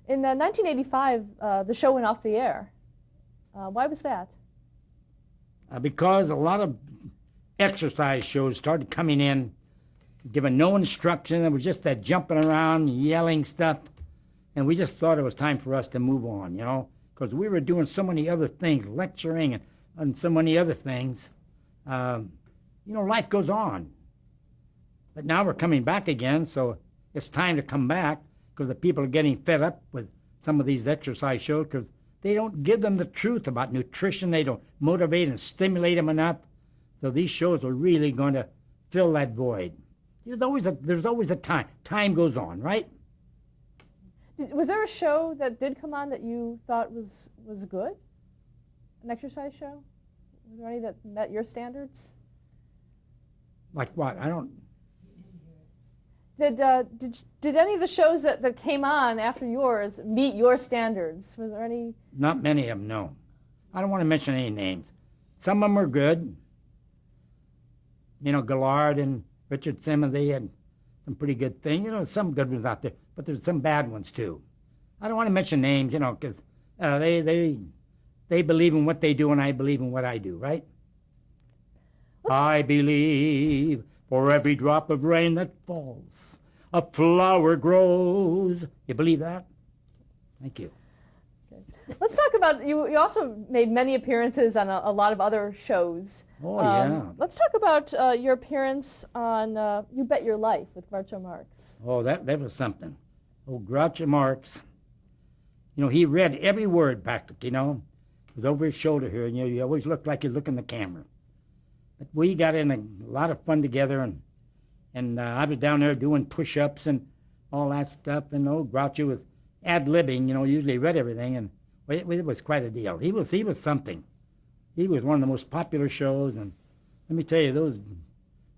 In 1985, the show went off the air. Why was that? Because a lot of exercise shows started coming in, giving no instruction. It was just that jumping around, yelling stuff. And we just thought it was time for us to move on, because we were doing so many other things, lecturing and so many other things. Life goes on. But now we're coming back again, so it's time to come back because the people are getting fed up with some of these exercise shows because they don't give them the truth about nutrition. They don't motivate and stimulate them enough. So these shows are really going to fill that void. There's always a time. Time goes on, right? Was there a show that did come on that you thought was good? An exercise show? Was there any that met your standards? Like what? I don't... Did any of the shows that came on after yours meet your standards? Was there any? Not many of them, no. I don't want to mention any names. Some of them are good. Gillard and Richard Simmons, they had some pretty good things. Some good ones out there, but there's some bad ones too. I don't want to mention names, because they believe in what they do and I believe in what I do, right? I believe for every drop of rain that falls, a flower grows. You believe that? Thank you. Okay. Let's talk about, you also made many appearances on a lot of other shows. Oh, yeah. Let's talk about your appearance on You Bet Your Life with Groucho Marx. Oh, that was something. Oh, Groucho Marx. He read every word practically, It was over his shoulder here, and you always looked like you look in the camera. But we got in a lot of fun together, and I was down there doing push-ups and all that stuff, and old Groucho was ad-libbing, usually read everything, and it was quite a deal. He was something. He was one of the most popular shows, and let me tell you,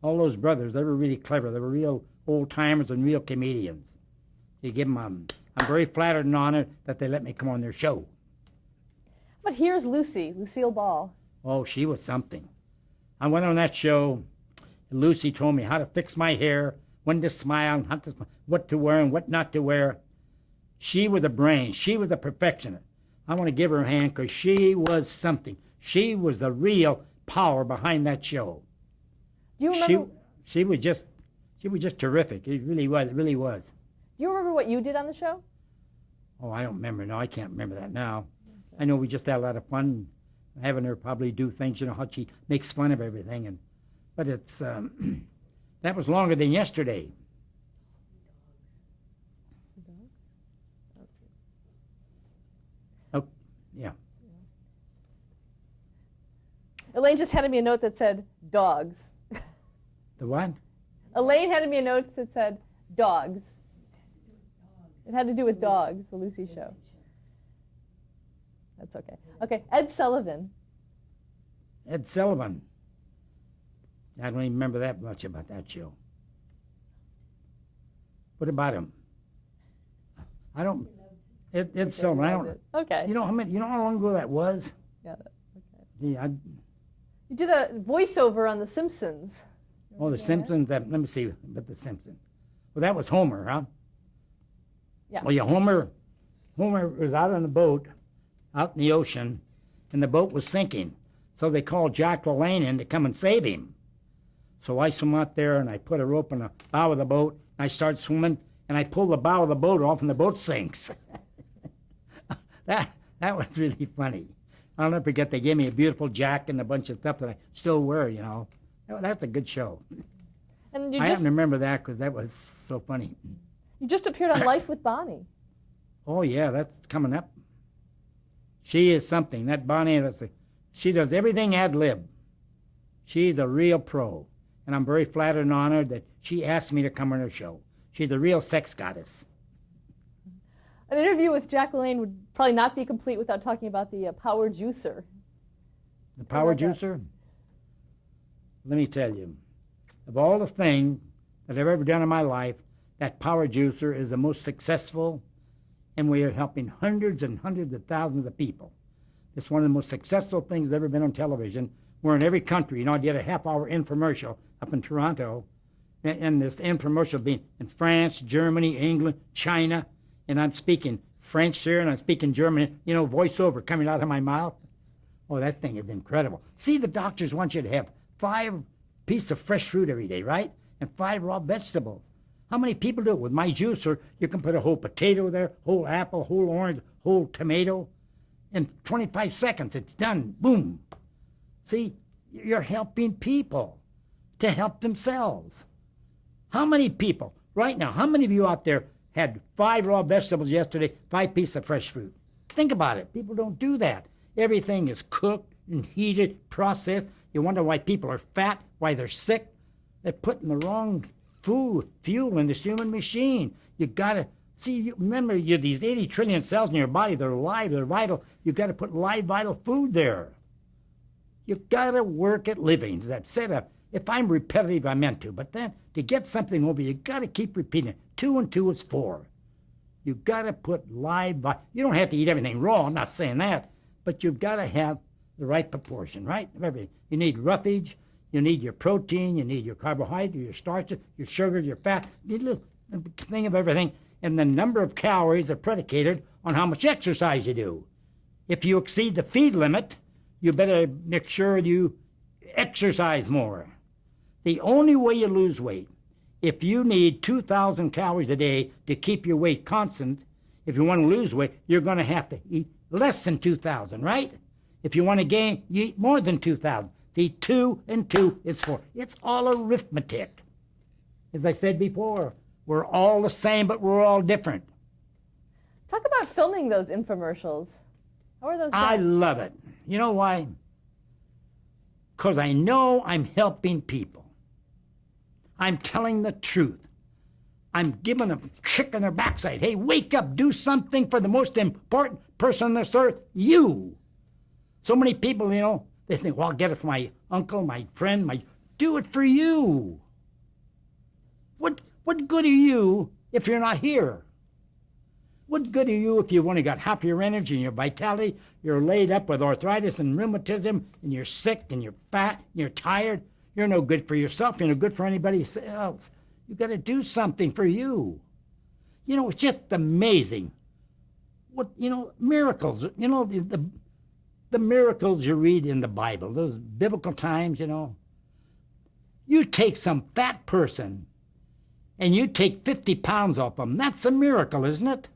all those brothers, they were really clever. They were real old-timers and real comedians. You give them, I'm very flattered and honored that they let me come on their show. But here's Lucille Ball. Oh, she was something. I went on that show, and Lucy told me how to fix my hair, when to smile, what to wear and what not to wear. She was the brain. She was the perfectionist. I want to give her a hand because she was something. She was the real power behind that show. Do you remember? She was just terrific. It really was. It really was. Do you remember what you did on the show? Oh, I don't remember. No, I can't remember that now. Okay. I know we just had a lot of fun having her probably do things, how she makes fun of everything. But it's, that was longer than yesterday. Oh, yeah. Elaine just handed me a note that said, dogs. The what? Elaine handed me a note that said, dogs. It had to do with dogs, the Lucy show. That's okay. Okay, Ed Sullivan. Ed Sullivan. I don't even remember that much about that show. What about him? I don't. Ed Sullivan. I don't. Okay. You know how long ago that was? Got it. Okay. Yeah. You did a voiceover on The Simpsons. Oh, The Simpsons. Let me see about The Simpsons. Well, that was Homer, huh? Yeah. Well, yeah, Homer was out on a boat, out in the ocean, and the boat was sinking. So they called Jack LaLanne in to come and save him. So I swim out there, and I put a rope on the bow of the boat, and I start swimming, and I pull the bow of the boat off, and the boat sinks. That was really funny. I'll never forget, they gave me a beautiful jacket and a bunch of stuff that I still wear, That's a good show. And I happen to remember that because that was so funny. You just appeared on Life with Bonnie. Oh, yeah, that's coming up. She is something. That Bonnie, she does everything ad-lib. She's a real pro, and I'm very flattered and honored that she asked me to come on her show. She's a real sex goddess. An interview with Jack LaLanne would probably not be complete without talking about the Power Juicer. The Power Juicer? Let me tell you, of all the things that I've ever done in my life, that Power Juicer is the most successful, and we are helping hundreds and hundreds of thousands of people. It's one of the most successful things that's ever been on television. We're in every country. I did a half-hour infomercial up in Toronto, and this infomercial being in France, Germany, England, China, and I'm speaking French here and I'm speaking German, voiceover coming out of my mouth. Oh, that thing is incredible. See, the doctors want you to have 5 pieces of fresh fruit every day, right? And 5 raw vegetables. How many people do it? With my juicer, you can put a whole potato there, whole apple, whole orange, whole tomato. In 25 seconds, it's done. Boom. See, you're helping people to help themselves. How many people, right now, how many of you out there had 5 raw vegetables yesterday, 5 pieces of fresh fruit? Think about it. People don't do that. Everything is cooked and heated, processed. You wonder why people are fat, why they're sick. They're putting the wrong fuel in this human machine. You got to see. Remember, these 80 trillion cells in your body. They're alive. They're vital. You got to put live, vital food there. You got to work at living. As I've said, if I'm repetitive, I meant to. But then to get something over, you got to keep repeating it. 2 and 2 is 4. You got to put live. You don't have to eat everything raw. I'm not saying that, but you've got to have the right proportion, right? Everything. You need roughage. You need your protein, you need your carbohydrate, your starches, your sugar, your fat. You need a little thing of everything. And the number of calories are predicated on how much exercise you do. If you exceed the feed limit, you better make sure you exercise more. The only way you lose weight, if you need 2,000 calories a day to keep your weight constant, if you want to lose weight, you're going to have to eat less than 2,000, right? If you want to gain, you eat more than 2,000. The 2 and 2 is 4. It's all arithmetic. As I said before, we're all the same, but we're all different. Talk about filming those infomercials. How are those done? I love it. You know why? Because I know I'm helping people. I'm telling the truth. I'm giving them a kick in their backside. Hey, wake up, do something for the most important person on this earth, you. So many people, they think, well, I'll get it for my uncle, my friend, do it for you. What good are you if you're not here? What good are you if you've only got half your energy and your vitality, you're laid up with arthritis and rheumatism, and you're sick and you're fat and you're tired? You're no good for yourself. You're no good for anybody else. You've got to do something for you. It's just amazing. Miracles, the miracles you read in the Bible, those biblical times, You take some fat person and you take 50 pounds off them. That's a miracle, isn't it?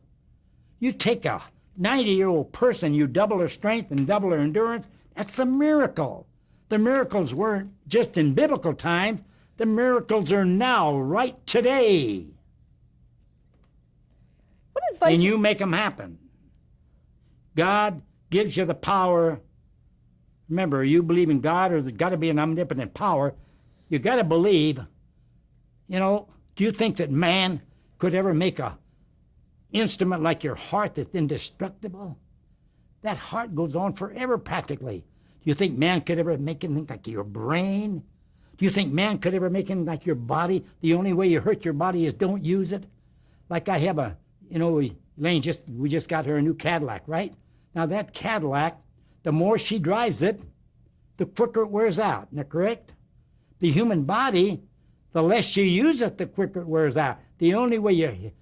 You take a 90-year-old person, you double her strength and double her endurance. That's a miracle. The miracles weren't just in biblical times. The miracles are now, right today. What advice? And you make them happen. God gives you the power. Remember, you believe in God, or there's got to be an omnipotent power. You got to believe. Do you think that man could ever make a instrument like your heart that's indestructible? That heart goes on forever practically. Do you think man could ever make anything like your brain? Do you think man could ever make anything like your body? The only way you hurt your body is don't use it. Like I have we just got her a new Cadillac, right? Now that Cadillac, the more she drives it, the quicker it wears out. Isn't that correct? The human body, the less you use it, the quicker it wears out. The only way you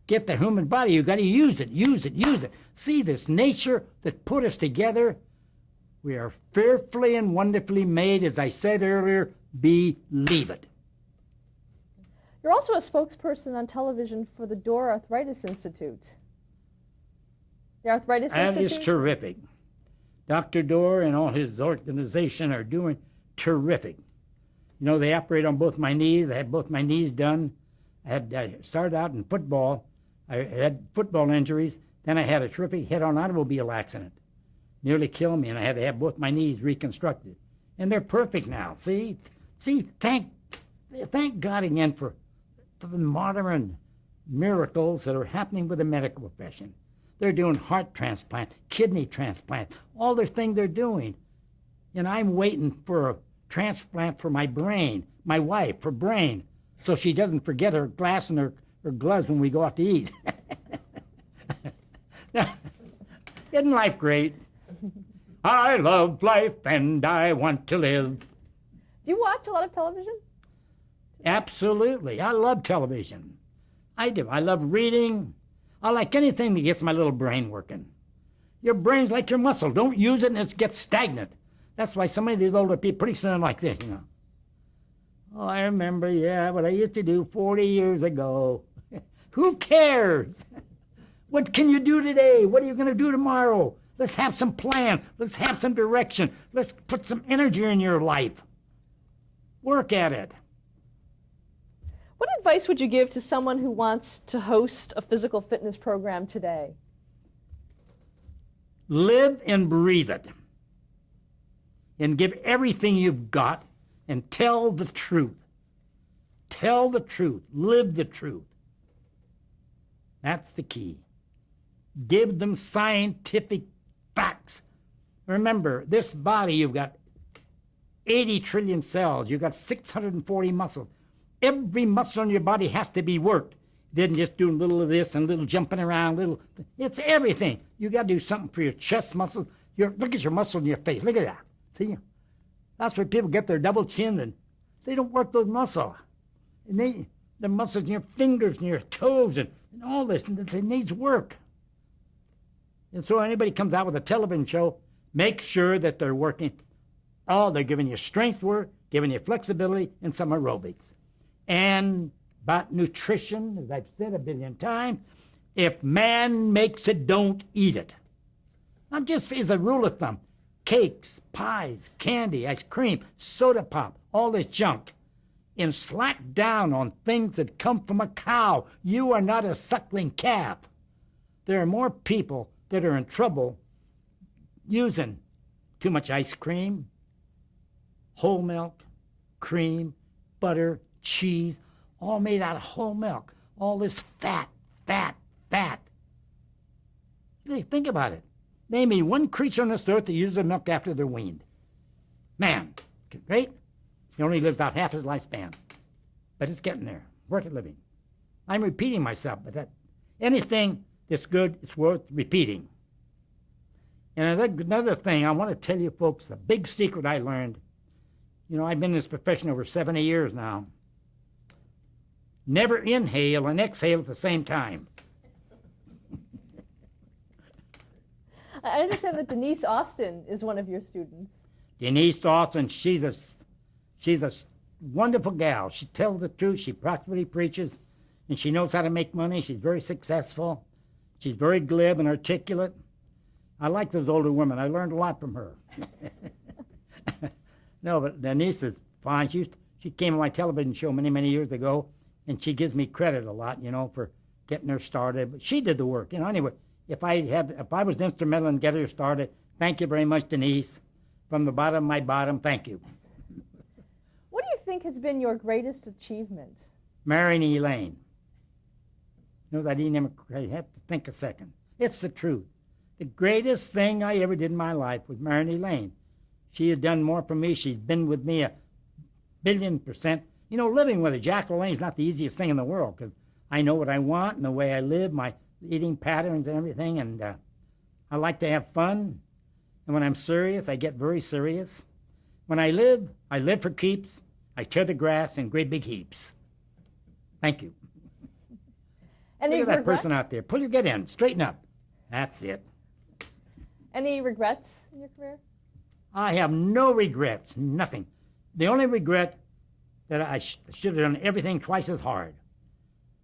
get the human body, you got to use it, use it, use it. See this nature that put us together? We are fearfully and wonderfully made, as I said earlier, believe it. You're also a spokesperson on television for the Door Arthritis Institute. The Arthritis Institute? That is terrific. Dr. Dorr and all his organization are doing terrific. They operate on both my knees. I had both my knees done. I started out in football. I had football injuries. Then I had a terrific head-on automobile accident. Nearly killed me, and I had to have both my knees reconstructed. And they're perfect now. See, thank God again for the modern miracles that are happening with the medical profession. They're doing heart transplant, kidney transplant, all the things they're doing. And I'm waiting for a transplant for my brain, my wife, her brain, so she doesn't forget her glass and her gloves when we go out to eat. Isn't life great? I love life and I want to live. Do you watch a lot of television? Absolutely. I love television. I do. I love reading. I like anything that gets my little brain working. Your brain's like your muscle. Don't use it and it gets stagnant. That's why so many of these older people pretty soon like this, you know. Oh, I remember, yeah, what I used to do 40 years ago. Who cares? What can you do today? What are you going to do tomorrow? Let's have some plan. Let's have some direction. Let's put some energy in your life. Work at it. What advice would you give to someone who wants to host a physical fitness program today? Live and breathe it. And give everything you've got and tell the truth. Tell the truth. Live the truth. That's the key. Give them scientific facts. Remember, this body, you've got 80 trillion cells. You've got 640 muscles. Every muscle in your body has to be worked. You didn't just do a little of this and a little jumping around, it's everything. You got to do something for your chest muscles. Look at your muscle in your face. Look at that. See? That's where people get their double chin and they don't work those muscles. And the muscles in your fingers and your toes and all this, and it needs work. And so anybody comes out with a television show, make sure that they're working. Oh, they're giving you strength work, giving you flexibility, and some aerobics. And about nutrition, as I've said a billion times, if man makes it, don't eat it. Not just as a rule of thumb. Cakes, pies, candy, ice cream, soda pop, all this junk. And slack down on things that come from a cow. You are not a suckling calf. There are more people that are in trouble using too much ice cream, whole milk, cream, butter, cheese, all made out of whole milk. All this fat, fat, fat. Think about it. Name me one creature on this earth that uses milk after they're weaned. Man, right? He only lives about half his lifespan. But it's getting there. Worth living. I'm repeating myself, but anything that's good, it's worth repeating. And another thing I want to tell you folks, the big secret I learned, I've been in this profession over 70 years now. Never inhale and exhale at the same time. I understand that Denise Austin is one of your students. Denise Austin, she's a wonderful gal. She tells the truth. She practically preaches, and she knows how to make money. She's very successful. She's very glib and articulate. I like those older women. I learned a lot from her. No, but Denise is fine. She came on my television show many, many years ago, and she gives me credit a lot, for getting her started. But she did the work. Anyway, if I was instrumental in getting her started, thank you very much, Denise. From the bottom of my bottom, thank you. What do you think has been your greatest achievement? Marrying Elaine. I have to think a second. It's the truth. The greatest thing I ever did in my life was marrying Elaine. She has done more for me. She's been with me 1,000,000,000%. Living with a Jack LaLanne is not the easiest thing in the world because I know what I want and the way I live, my eating patterns and everything, and I like to have fun. And when I'm serious, I get very serious. When I live for keeps. I tear the grass in great big heaps. Thank you. Any Look at that regrets? person out there. Pull your get in. Straighten up. That's it. Any regrets in your career? I have no regrets. Nothing. The only regret that I should have done everything twice as hard.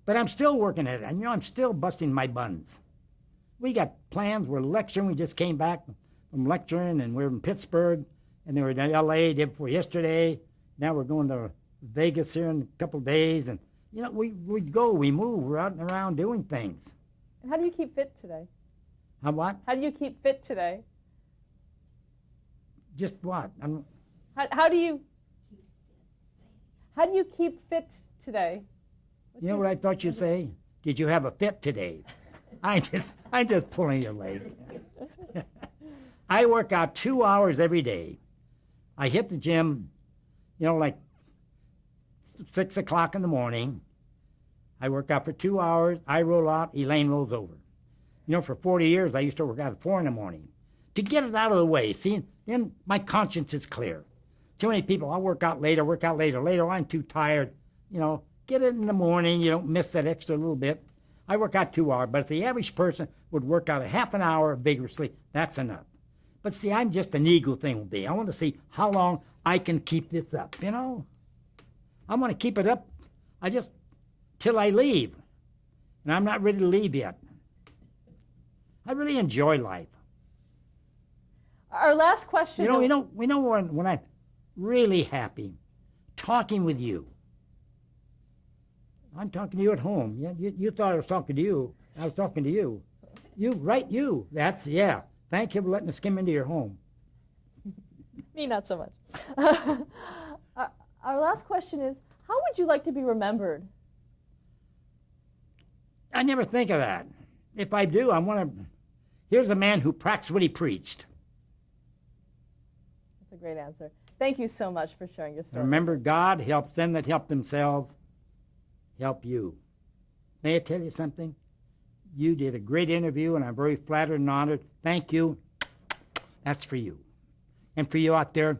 But I'm still working at it. And I'm still busting my buns. We got plans. We're lecturing. We just came back from lecturing, and we're in Pittsburgh, and they were in L.A. day before yesterday. Now we're going to Vegas here in a couple of days, and we go, we move, we're out and around doing things. And how do you keep fit today? How what? How do you keep fit today? Just what? How do you keep fit today? You know what I thought you'd say? Did you have a fit today? I'm just pulling your leg. I work out 2 hours every day. I hit the gym, like 6 o'clock in the morning. I work out for 2 hours. I roll out. Elaine rolls over. For 40 years, I used to work out at 4 in the morning. To get it out of the way, see, then my conscience is clear. Too many people, I'll work out later. Later, I'm too tired. Get it in the morning. You don't miss that extra little bit. I work out 2 hours, but if the average person would work out a half an hour vigorously, that's enough. But see, I'm just an ego thing with me. I want to see how long I can keep this up, you know? I want to keep it up till I leave. And I'm not ready to leave yet. I really enjoy life. Our last question. You know when I'm really happy, talking with you. I'm talking to you at home. Yeah, you thought I was talking to you. I was talking to you. You, right, you. That's, yeah. Thank you for letting us come into your home. Me, not so much. Our last question is, how would you like to be remembered? I never think of that. If I do, I want to... Here's a man who practiced what he preached. That's a great answer. Thank you so much for sharing your story. Remember, God helps them that help themselves. Help you. May I tell you something? You did a great interview, and I'm very flattered and honored. Thank you. That's for you. And for you out there,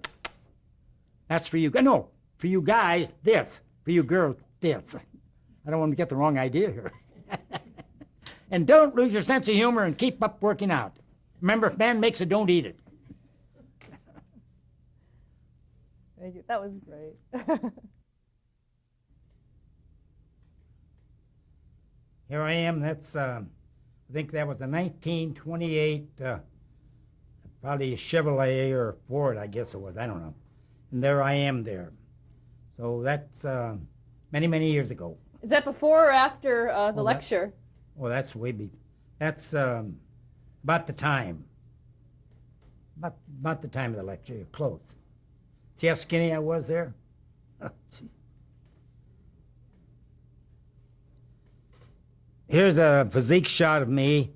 that's for you. No, for you guys, this. For you girls, this. I don't want to get the wrong idea here. And don't lose your sense of humor and keep up working out. Remember, if man makes it, don't eat it. Thank you. That was great. Here I am. That's, I think that was a 1928, probably a Chevrolet or Ford, I guess it was. I don't know. And there I am there. So that's many, many years ago. Is that before or after the lecture? Well, that's way before. That's about the time. About the time of the lecture. You're close. See how skinny I was there? Oh, here's a physique shot of me.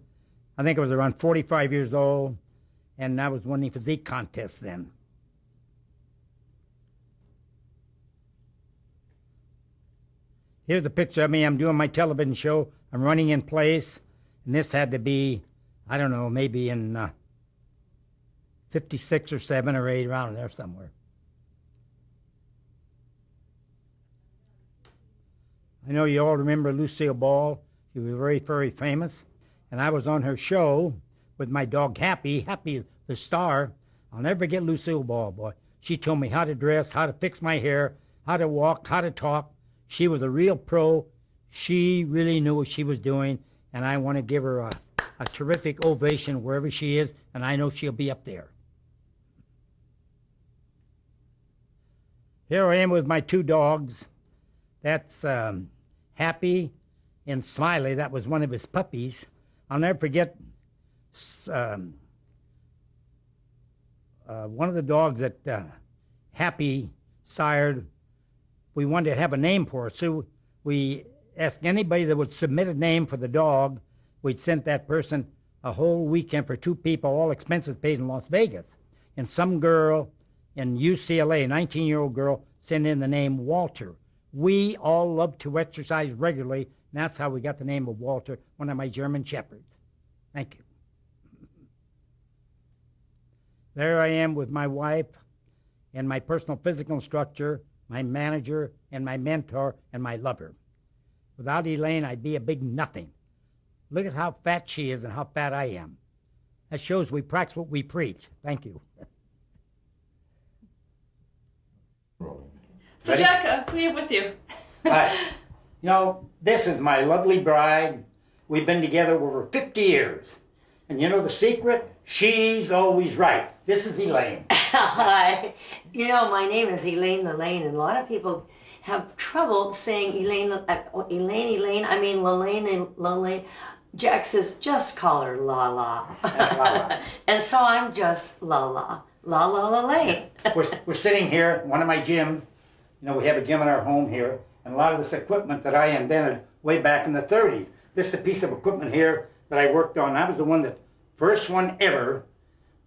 I think I was around 45 years old, and I was winning physique contests then. Here's a picture of me. I'm doing my television show. I'm running in place, and this had to be, I don't know, maybe in 56 or 7 or 8, around there somewhere. I know you all remember Lucille Ball. She was very, very famous. And I was on her show with my dog Happy the star. I'll never forget Lucille Ball, boy. She told me how to dress, how to fix my hair, how to walk, how to talk. She was a real pro. She really knew what she was doing, and I want to give her a terrific ovation wherever she is, and I know she'll be up there. Here I am with my 2 dogs. That's Happy and Smiley. That was one of his puppies. I'll never forget one of the dogs that Happy sired. We wanted to have a name for it, so we asked anybody that would submit a name for the dog. We'd sent that person a whole weekend for 2 people, all expenses paid in Las Vegas. And some girl in UCLA, a 19-year-old girl, sent in the name Walter. We all love to exercise regularly, and that's how we got the name of Walter, one of my German shepherds. Thank you. There I am with my wife and my personal physical instructor, my manager, and my mentor, and my lover. Without Elaine, I'd be a big nothing. Look at how fat she is and how fat I am. That shows we practice what we preach. Thank you. So Ready? Jack, who do you have with you? Hi. You know, this is my lovely bride. We've been together over 50 years. And you know the secret? She's always right. This is Elaine. Hi. You know, my name is LaLanne, and a lot of people have trouble saying Elaine. I mean LaLanne. Jack says, just call her La. That's La. And so I'm just La. LaLanne. We're sitting here in one of my gyms. You know, we have a gym in our home here, and a lot of this equipment that I invented way back in the 30s. This is a piece of equipment here that I worked on. I was the one that first one ever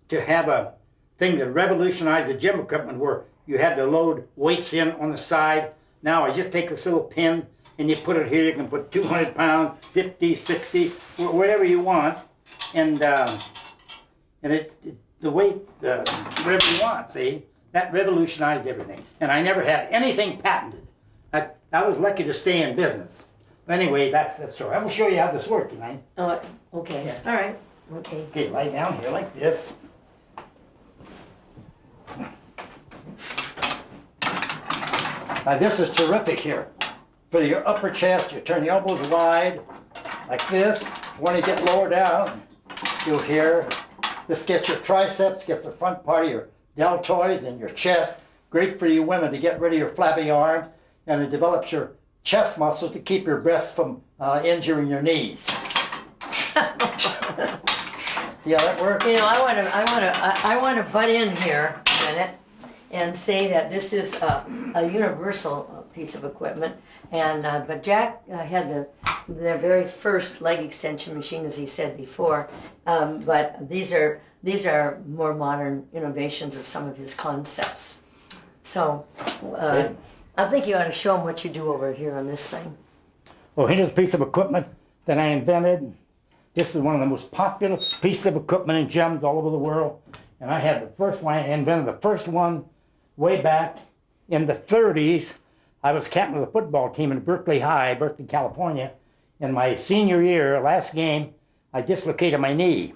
to have a thing that revolutionized the gym equipment where you had to load weights in on the side. Now I just take this little pin and you put it here. You can put 200 pounds, 50, 60, whatever you want. And the weight, whatever you want, see? That revolutionized everything. And I never had anything patented. I was lucky to stay in business. Anyway, that's so. I will show you how this works, Elaine. Oh, okay. All right. Okay. Okay, lie down here like this. Now this is terrific here. For your upper chest, you turn the elbows wide, like this. When you get lower down, you'll hear, this gets your triceps, gets the front part of your deltoids and your chest. Great for you women to get rid of your flabby arms, and it develops your chest muscles to keep your breasts from injuring your knees. See how that works? You know, I want to butt in here a minute and say that this is a universal piece of equipment, and but Jack had the very first leg extension machine, as he said before, but these are more modern innovations of some of his concepts. So I think you ought to show them what you do over here on this thing. Well, here's a piece of equipment that I invented. This is one of the most popular pieces of equipment in gyms all over the world. And I had the first one, I invented the first one way back in the 30s. I was captain of the football team in Berkeley High, Berkeley, California. In my senior year, last game, I dislocated my knee.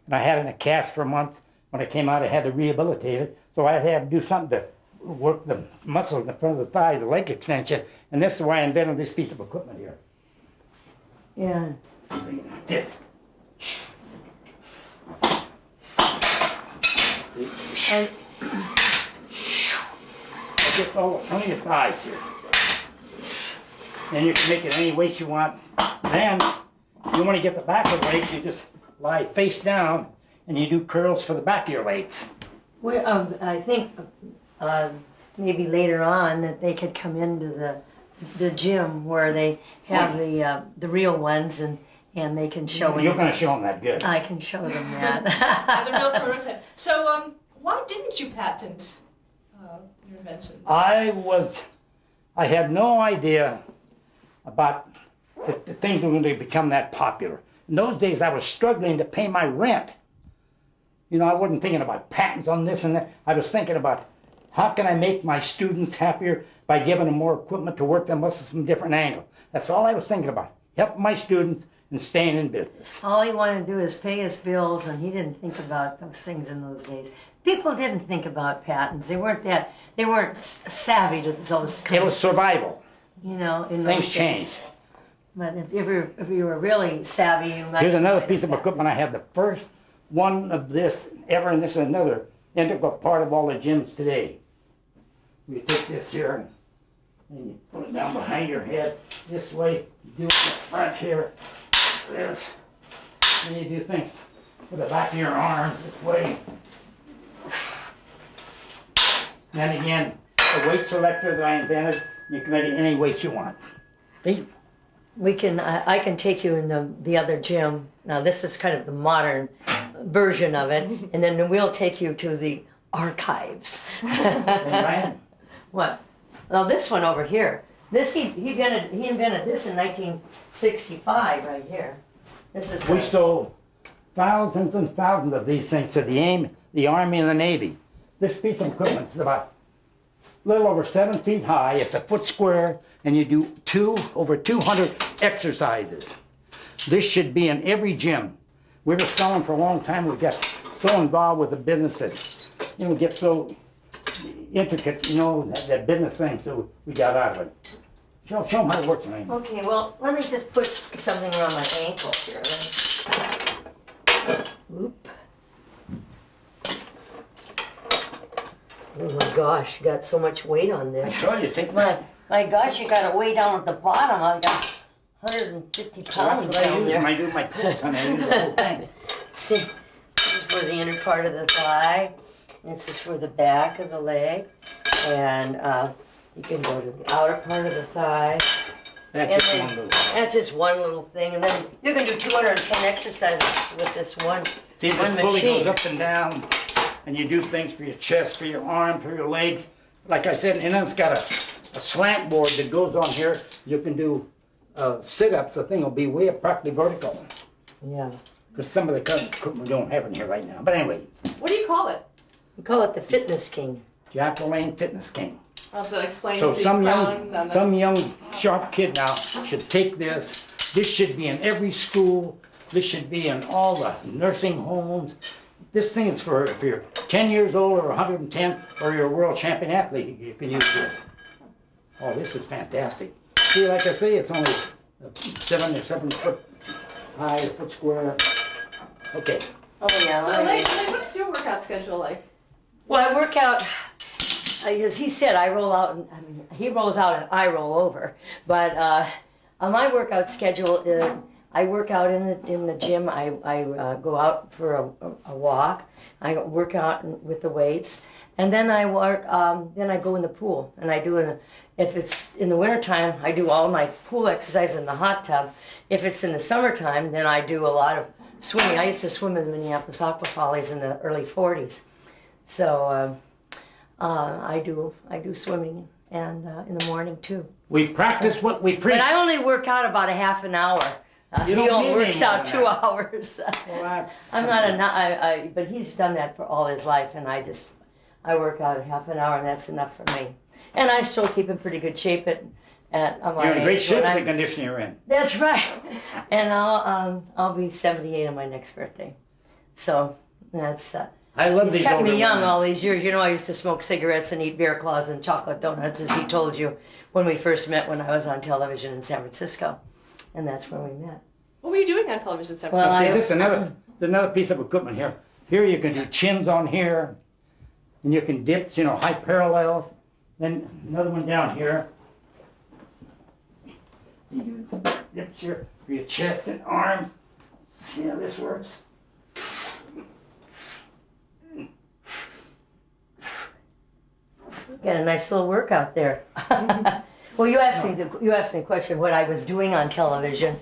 And I had it in a cast for a month. When I came out, I had to rehabilitate it. So I had to do something to work the muscles in the front of the thigh, the leg extension. And this is why I invented this piece of equipment here. Yeah. This. Just all on your thighs here. And you can make it any weight you want. Then, if you want to get the back of the legs, you just lie face down and you do curls for the back of your legs. Well, I think maybe later on that they could come into the gym where they have the real ones and they can show You're going to show them that good. I can show them that. The real prototype. So, why didn't you patent your invention? I had no idea about the things were going to become that popular. In those days, I was struggling to pay my rent. You know, I wasn't thinking about patents on this and that. I was thinking about how can I make my students happier by giving them more equipment to work their muscles from a different angle. That's all I was thinking about. Help my students and staying in business. All he wanted to do is pay his bills, and he didn't think about those things in those days. People didn't think about patents. They weren't savvy to those kinds It was survival. you know, in those Things days. changed. But if you were really savvy, you might. Here's another piece of equipment. I had the first one of this ever, and this is another integral part of all the gyms today. You take this here and you put it down behind your head this way. You do it in the front here, this. And you do things with the back of your arms this way. And again, the weight selector that I invented, you can make it any weight you want. See? We can. I can take you in the other gym. Now this is kind of the modern version of it, and then we'll take you to the archives. Ryan? What? Well, this one over here. This he invented this in 1965 right here. This is. We sold thousands and thousands of these things to the Army and the Navy. This piece of equipment is about a little over 7 feet high. It's a foot square, and you do over 200 exercises. This should be in every gym. We were selling for a long time. We got so involved with the business that, you know, get so intricate, you know, that business thing, so we got out of it. Show them how it works, man. Okay, well, let me just put something around my ankle here. Oop. Oh my gosh, you got so much weight on I this. told you, take My gosh, you got it way down at the bottom. I've got 150 pounds That's what I down use there. when I do my pulls, honey. I use the whole thing. See, this is for the inner part of the thigh. This is for the back of the leg. And you can go to the outer part of the thigh. That's And just then- one little. That's just one little thing. And then you can do 210 exercises with this one, See, this one pulley machine. goes up and down, and you do things for your chest, for your arm, for your legs. Like I said, and then it's got a slant board that goes on here. You can do sit-ups. The thing will be way up practically vertical. Yeah. Because some of the current equipment we don't have in here right now. But anyway, What do you call it? We call it the Fitness King. Jack LaLanne Fitness King. Also, that explains So the some crown. some young sharp kid now should take this. This should be in every school. This should be in all the nursing homes. This thing is for if you're 10 years old or 110 or you're a world champion athlete, you can use this. Oh, this is fantastic. See, like I say, it's only 7 foot high, a foot square. Okay. Oh yeah. So, Elaine, what's your workout schedule like? Well, I work out, as he said, I roll out, and, I mean, he rolls out and I roll over. But on my workout schedule, I work out in the gym. I go out for a walk. I work out with the weights. And then I work, then I go in the pool. And I do, if it's in the wintertime, I do all my pool exercise in the hot tub. If it's in the summertime, then I do a lot of swimming. I used to swim in the Minneapolis Aqua Follies in the early 40s. So I do swimming and in the morning too. We practice what we preach. But I only work out about a half an hour. You He don't only need works any more out than 2 that. hours. Well, that's I'm not but he's done that for all his life, and I work out a half an hour, and that's enough for me. And I still keep in pretty good shape at my You're in great age shape when in the condition you're in. That's right. And I'll be 78 on my next birthday. So that's I love he's these kept older me young women. all these years. You know, I used to smoke cigarettes and eat beer claws and chocolate donuts, as he told you when we first met when I was on television in San Francisco, and that's where we met. What were you doing on television, San Well, Francisco? See, this is another piece of equipment here. Here you can do chins on here, and you can dip, high parallels. Then another one down here. You do dips here for your chest and arm. See how this works? Got a nice little workout there. Well, you asked me a question what I was doing on television.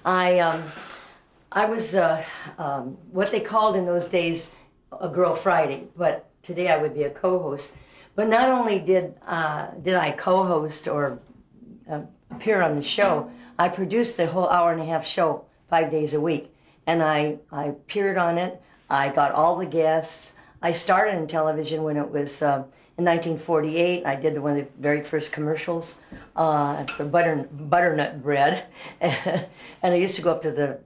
I was what they called in those days a Girl Friday, but today I would be a co-host. But not only did I co-host or appear on the show, I produced the whole hour-and-a-half show 5 days a week, and I appeared on it. I got all the guests. I started in television when it was in 1948. I did one of the very first commercials for butternut bread, and I used to go up to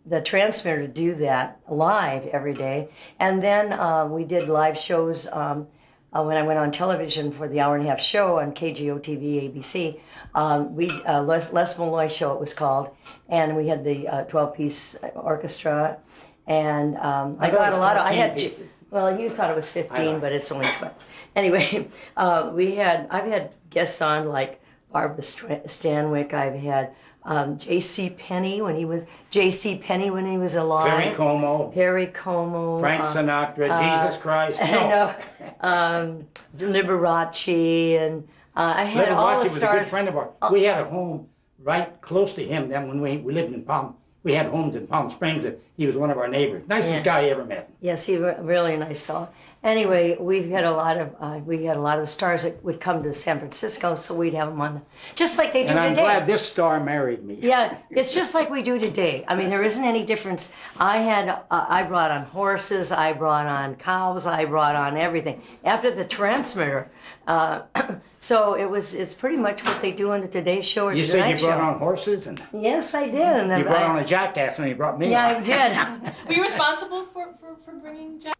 the transmitter to do that live every day. And then we did live shows when I went on television for the hour-and-a-half show on KGO-TV, ABC. Les Malloy Show, it was called, and we had the 12-piece orchestra. And I got a lot of. I had. Pieces. Well, you thought it was 15, but it's only 12. Anyway, I've had guests on like Barbara Stanwyck. I've had J.C. Penney when he was alive. Perry Como, Frank Sinatra, Jesus Christ. And Liberace, and I had all Liberace the was a good stars. friend of ours. We had a home right close to him. Then when we lived in we had homes in Palm Springs. That he was one of our neighbors. Nicest guy I ever met. Yes, he was really a nice fellow. Anyway, we had a lot of stars that would come to San Francisco, so we'd have them on, just like they do And I'm today. glad this star married me. Yeah, it's just like we do today. I mean, there isn't any difference. I brought on horses, I brought on cows, I brought on everything after the transmitter. So it's pretty much what they do on the Today Show or You Tonight said you brought Show. on horses, and Yes, I did. And then you brought on a jackass when you brought me yeah, on. I did. Were you responsible for bringing Jack?